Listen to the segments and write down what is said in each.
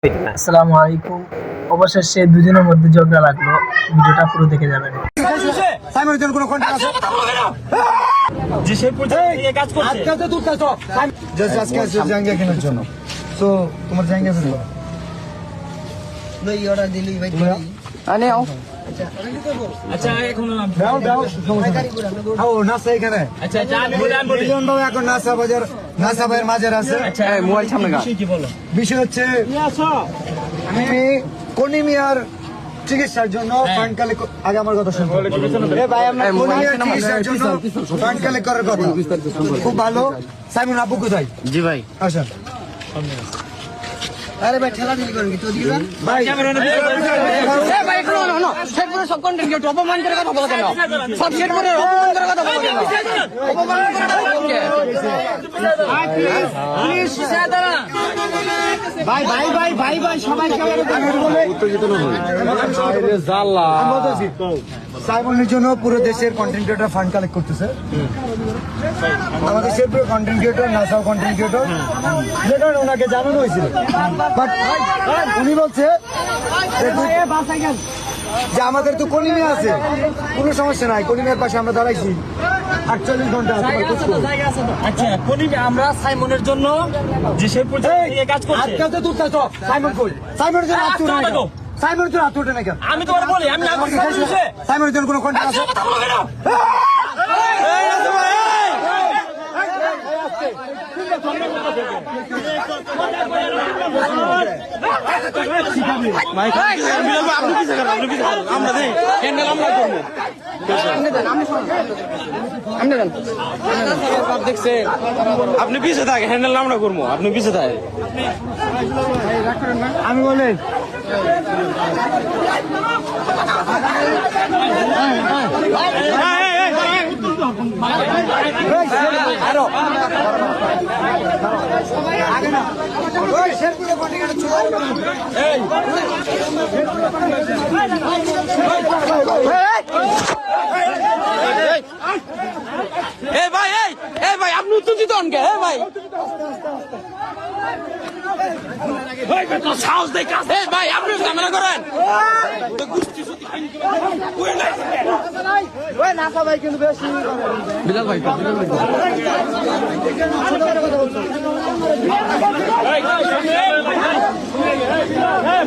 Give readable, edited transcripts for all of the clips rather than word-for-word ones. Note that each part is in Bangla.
আসসালামু আলাইকুম। অবশেষে দুজনের মধ্যে ঝগড়া লাগলো, ভিডিওটা পুরো দেখে যাবেন। সাইমনের কোনো কন্ট্যাক্ট আছে? যে সেই পর্যন্ত এই কাজ করছে আজকে তো তুই কাজ জাস্ট আজকে আছে জাঙ্গিয়া কেনার জন্য। সো তোমার জাঙ্গিয়া আছে? ভাই অর্ডার দিলি ভাই আনে আও। আচ্ছা এখন দাও দাও আও নাসা এখানে। আচ্ছা আমি বলি মিলিয়ন বাবু এখন নাসা বাজার নাসা ভাইয়ের মাঝের আছে। আচ্ছা মোবাইল সামনে গা কি বলো বিষয় হচ্ছে আমি কোনিমিয়ার চিকিৎসার জন্য ফান্ড কালেক্ট আগে আমার কথা শুনুন। এ ভাই আমরা কোনিমিয়ার চিকিৎসার জন্য ফান্ড কালেক্ট করার কথা। খুব ভালো। সাইমন আপু কোথায়? জি ভাই আসেন। আরে ভাই ঠেলা ঠেলি করেন কি তো দিবা ভাই এ ভাই একটু না শেরপুরের সব কন্টেন্ট কি অপমান করে কথা বলা কেন? সব শেরপুরের অপমান করে কথা বলা কেন? অপমান করে কথা বলা কেন? পুলিশ সাদারা ভাই ভাই ভাই ভাই ভাই সবাইকে উত্তেজিত না হন। আরে জাল্লা সাইমনের জন্য পুরো দেশের কন্টেন্ট ক্রিয়েটর ফান্ড কালেক্ট করতেছে। আমাদের শেরপুরের কন্টেন্ট ক্রিয়েটর নাসাও কন্টেন্ট ক্রিয়েটর যেটা ওনাকে জানানো হয়েছিল, বাট উনি বলছে যে আমাদের তো কলিমে আছে, কোনো সমস্যা নাই, কলিমের পাশে আমরা দাঁড়াইছি 48 ঘন্টা। আচ্ছা কোনি আমরা সাইমনের জন্য যে সেই পর্যন্ত এই কাজ করছে আজকাল তো তুই তো সাইমন কই সাইমনের জন্য আত্ম না কেন? সাইমনের জন্য আত্মটা না কেন? আমি তোমার বলি আমি না সাইমনের জন্য কোনো কন্ট্যাক্ট আছে? আপনি পিছিয়ে থাকে হ্যান্ডেল আমরা করবো, আপনি পিছিয়ে থাকে। আমি বলি এই ভাই আপনি উত্তেজিত হন কে? ভাই সাহস দেখে ভাই আপনি ঝামেলা করেন। বিলাল ভাই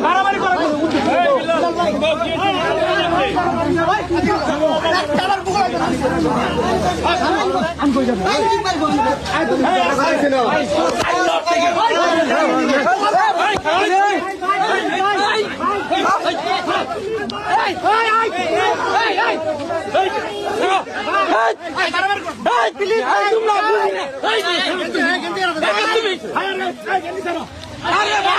মারামারি করা আরে ভাই